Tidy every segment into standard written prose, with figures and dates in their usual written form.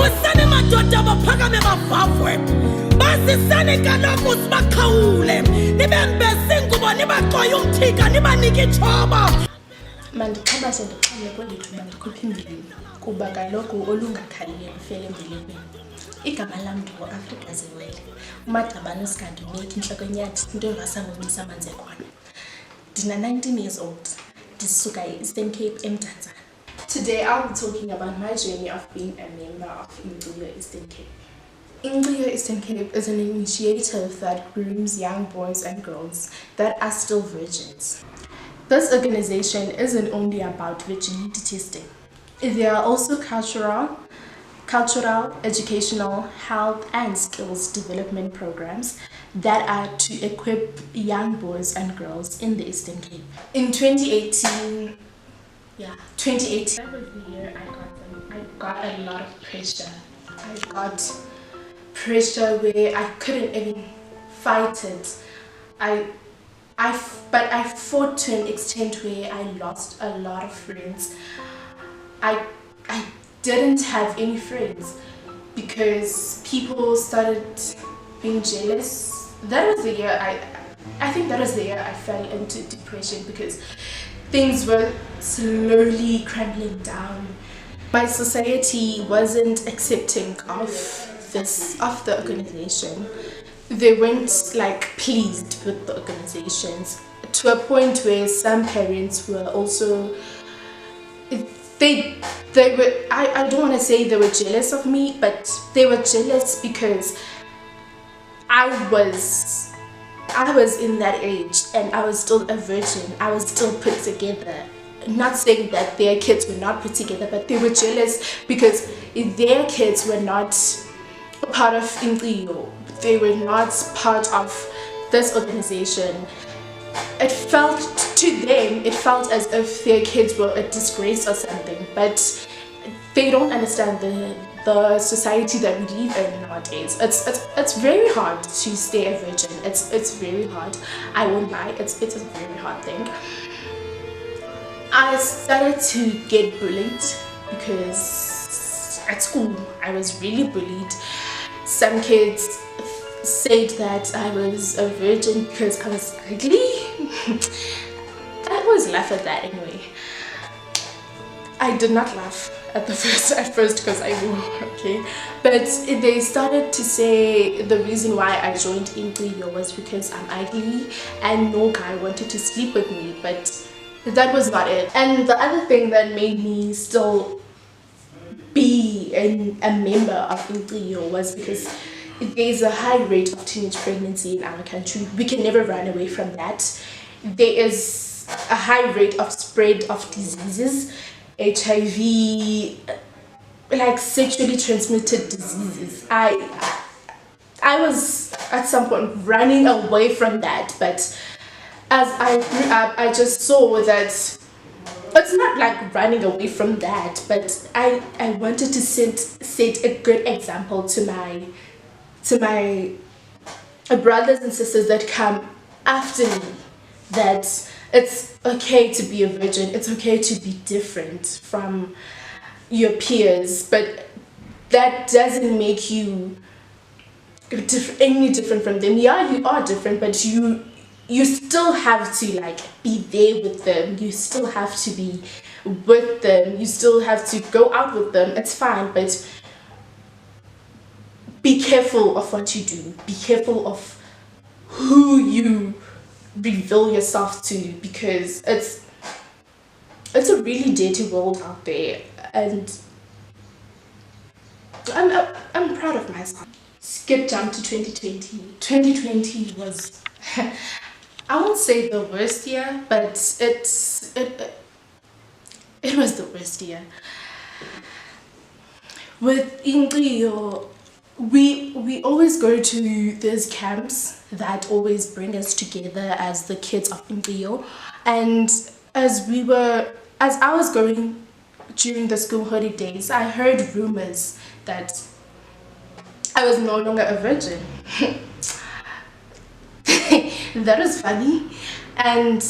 Abusane madoda baphakame bavavwe. Basisane kaloku sibakhawule. Nibembese ingubo nibaqoye umthika nibanike ithoba. Mandixhabase ndixhamle kweli thuba ndikhuphe imbilini kuba kaloku olungakhalileyo lufele embelekweni. Igama lam ndingu-Afrika Ziwele, uMadabane uSikandi Meki intlokwenyathi into engasangomisa amanzi ekhona. Ndina 19 years old, ndisuka e-Eastern Cape eMdantsane. Today I'll be talking about my journey of being a member of Inkciyo Eastern Cape. Inkciyo Eastern Cape is an initiative that grooms young boys and girls that are still virgins. This organization isn't only about virginity testing. There are also cultural, educational, health and skills development programs that are to equip young boys and girls in the Eastern Cape. In 2018, that was the year I got a lot of pressure. I got pressure where I couldn't even fight it. But I fought to an extent where I lost a lot of friends. I didn't have any friends because people started being jealous. That was the year I think that was the year I fell into depression because things were slowly crumbling down. My society wasn't accepting of the organization. They weren't pleased with the organizations to a point where some parents were also they were I don't want to say they were jealous of me, but they were jealous because I was in that age and I was still a virgin. I was still put together. Not saying that their kids were not put together, but they were jealous because their kids were not a part of Inkciyo. They were not part of this organization. It felt as if their kids were a disgrace or something, but they don't understand the society that we live in nowadays. It's very hard to stay a virgin. It's very hard. I won't lie. It's a very hard thing. I started to get bullied because at school I was really bullied. Some kids said that I was a virgin because I was ugly. I always laugh at that anyway. I did not laugh at first because I knew, okay. But they started to say the reason why I joined Inkciyo was because I'm ugly and no guy wanted to sleep with me, but that was not it. And the other thing that made me still be a member of Inkciyo was because there's a high rate of teenage pregnancy in our country. We can never run away from that. There is a high rate of spread of diseases, HIV, sexually transmitted diseases. I was at some point running away from that, but as I grew up, I just saw that it's not like running away from that, but I wanted to set a good example to my brothers and sisters that come after me, that it's okay to be a virgin, it's okay to be different from your peers, but that doesn't make you any different from them. Yeah, you are different, but you still have to be there with them. You still have to be with them. You still have to go out with them. It's fine, but be careful of what you do. Be careful of who you reveal yourself to, because it's a really dirty world out there, and I'm proud of myself. Skip jump to 2020. 2020 was I won't say the worst year, but it was the worst year. With Inkciyo, we always go to these camps that always bring us together as the kids of Inkciyo, and as I was going during the school holidays, I heard rumors that I was no longer a virgin. That was funny, and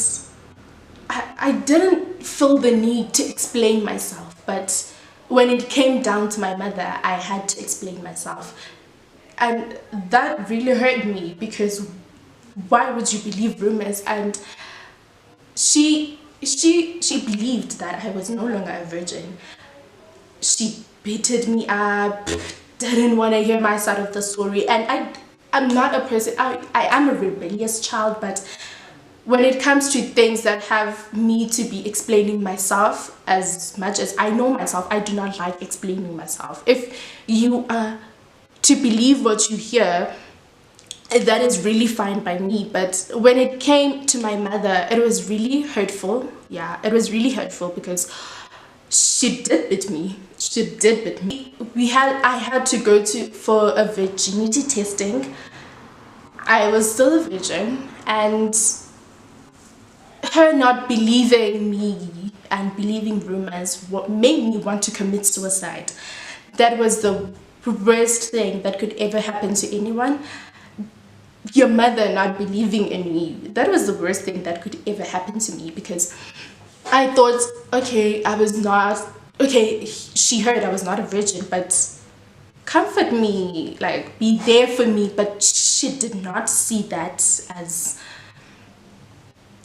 I didn't feel the need to explain myself, but when it came down to my mother, I had to explain myself. And that really hurt me, because why would you believe rumors? And she believed that I was no longer a virgin. She beated me up, didn't want to hear my side of the story. And I'm not a person, I am a rebellious child, but when it comes to things that have me to be explaining myself, as much as I know myself, I do not like explaining myself. If you are to believe what you hear, that is really fine by me. But when it came to my mother, it was really hurtful. Yeah, it was really hurtful, because she did beat me. She did beat me. I had to go for a virginity testing. I was still a virgin, and her not believing me and believing rumors what made me want to commit suicide. That was the worst thing that could ever happen to anyone. Your mother not believing in me, that was the worst thing that could ever happen to me, because I thought, okay, I was not, okay, she heard I was not a virgin, but comfort me, like be there for me. But she did not see that as,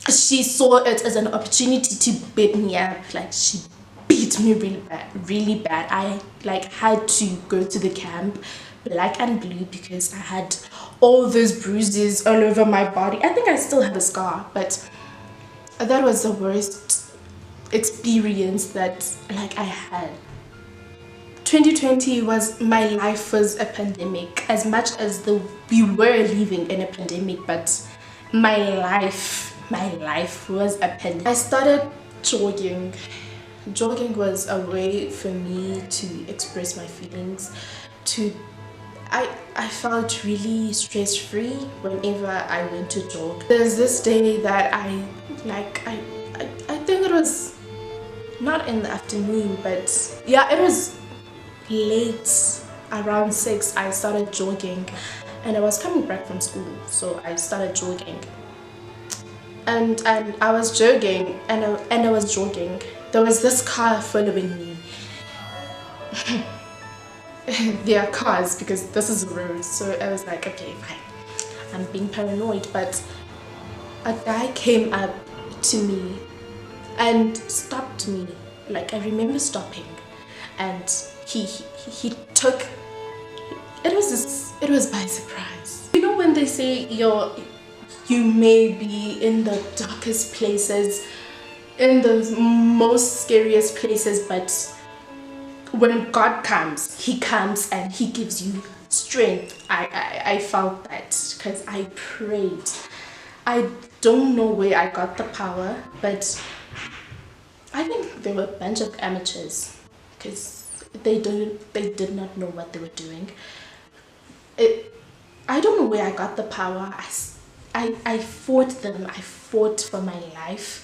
she saw it as an opportunity to beat me up. Like, she beat me really bad, really bad. I like had to go to the camp black and blue, because I had all those bruises all over my body. I think I still have a scar, but that was the worst experience that like I had. 2020 was, my life was a pandemic, as much as we were living in a pandemic, but my life was a pandemic. I started jogging. Jogging was a way for me to express my feelings. I felt really stress-free whenever I went to jog. There's this day that I think it was not in the afternoon, but yeah, it was late, around 6. I started jogging, and I was coming back from school, so I started jogging. And I was jogging, and I was jogging. There was this car following me. There are cars, because this is a road, so I was like, okay, fine, I'm being paranoid. But a guy came up to me and stopped me. Like, I remember stopping, and he took, it was by surprise. You know when they say you may be in the darkest places, in the most scariest places, but when God comes, he comes and he gives you strength. I felt that, because I prayed. I don't know where I got the power, but I think they were a bunch of amateurs, because they did not know what they were doing. I don't know where I got the power. I fought them. I fought for my life.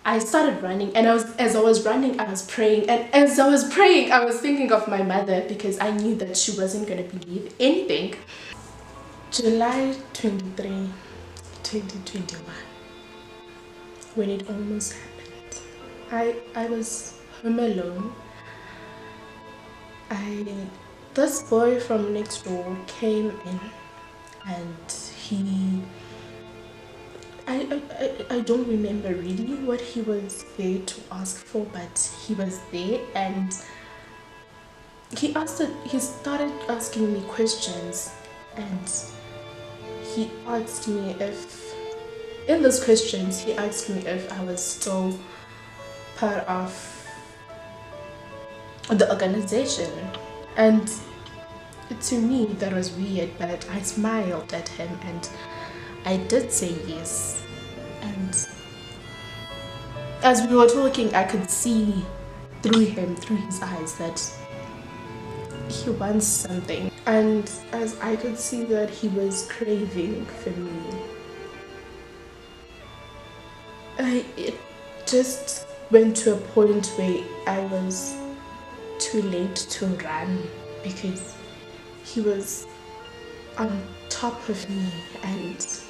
I started running, and as I was running, I was praying, and as I was praying, I was thinking of my mother, because I knew that she wasn't going to believe anything. July 23, 2021, when it almost happened, I was home alone. This boy from next door came in, and I don't remember really what he was there to ask for, but he was there, and he started asking me questions, and he asked me if, in those questions, he asked me if I was still part of the organization. And to me, that was weird, but I smiled at him, and I did say yes. And as we were talking, I could see through his eyes, that he wants something. And as I could see that he was craving for me, it just went to a point where I was too late to run, because he was on top of me, and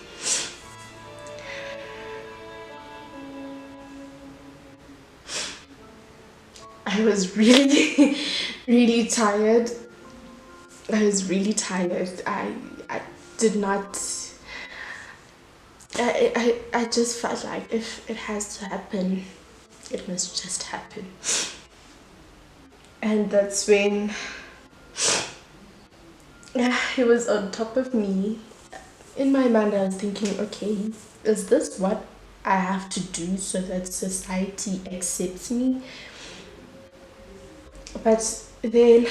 I was really, really tired. I was really tired. I did not. I just felt like if it has to happen, it must just happen. And that's when he was on top of me. In my mind, I was thinking, okay, is this what I have to do so that society accepts me? But then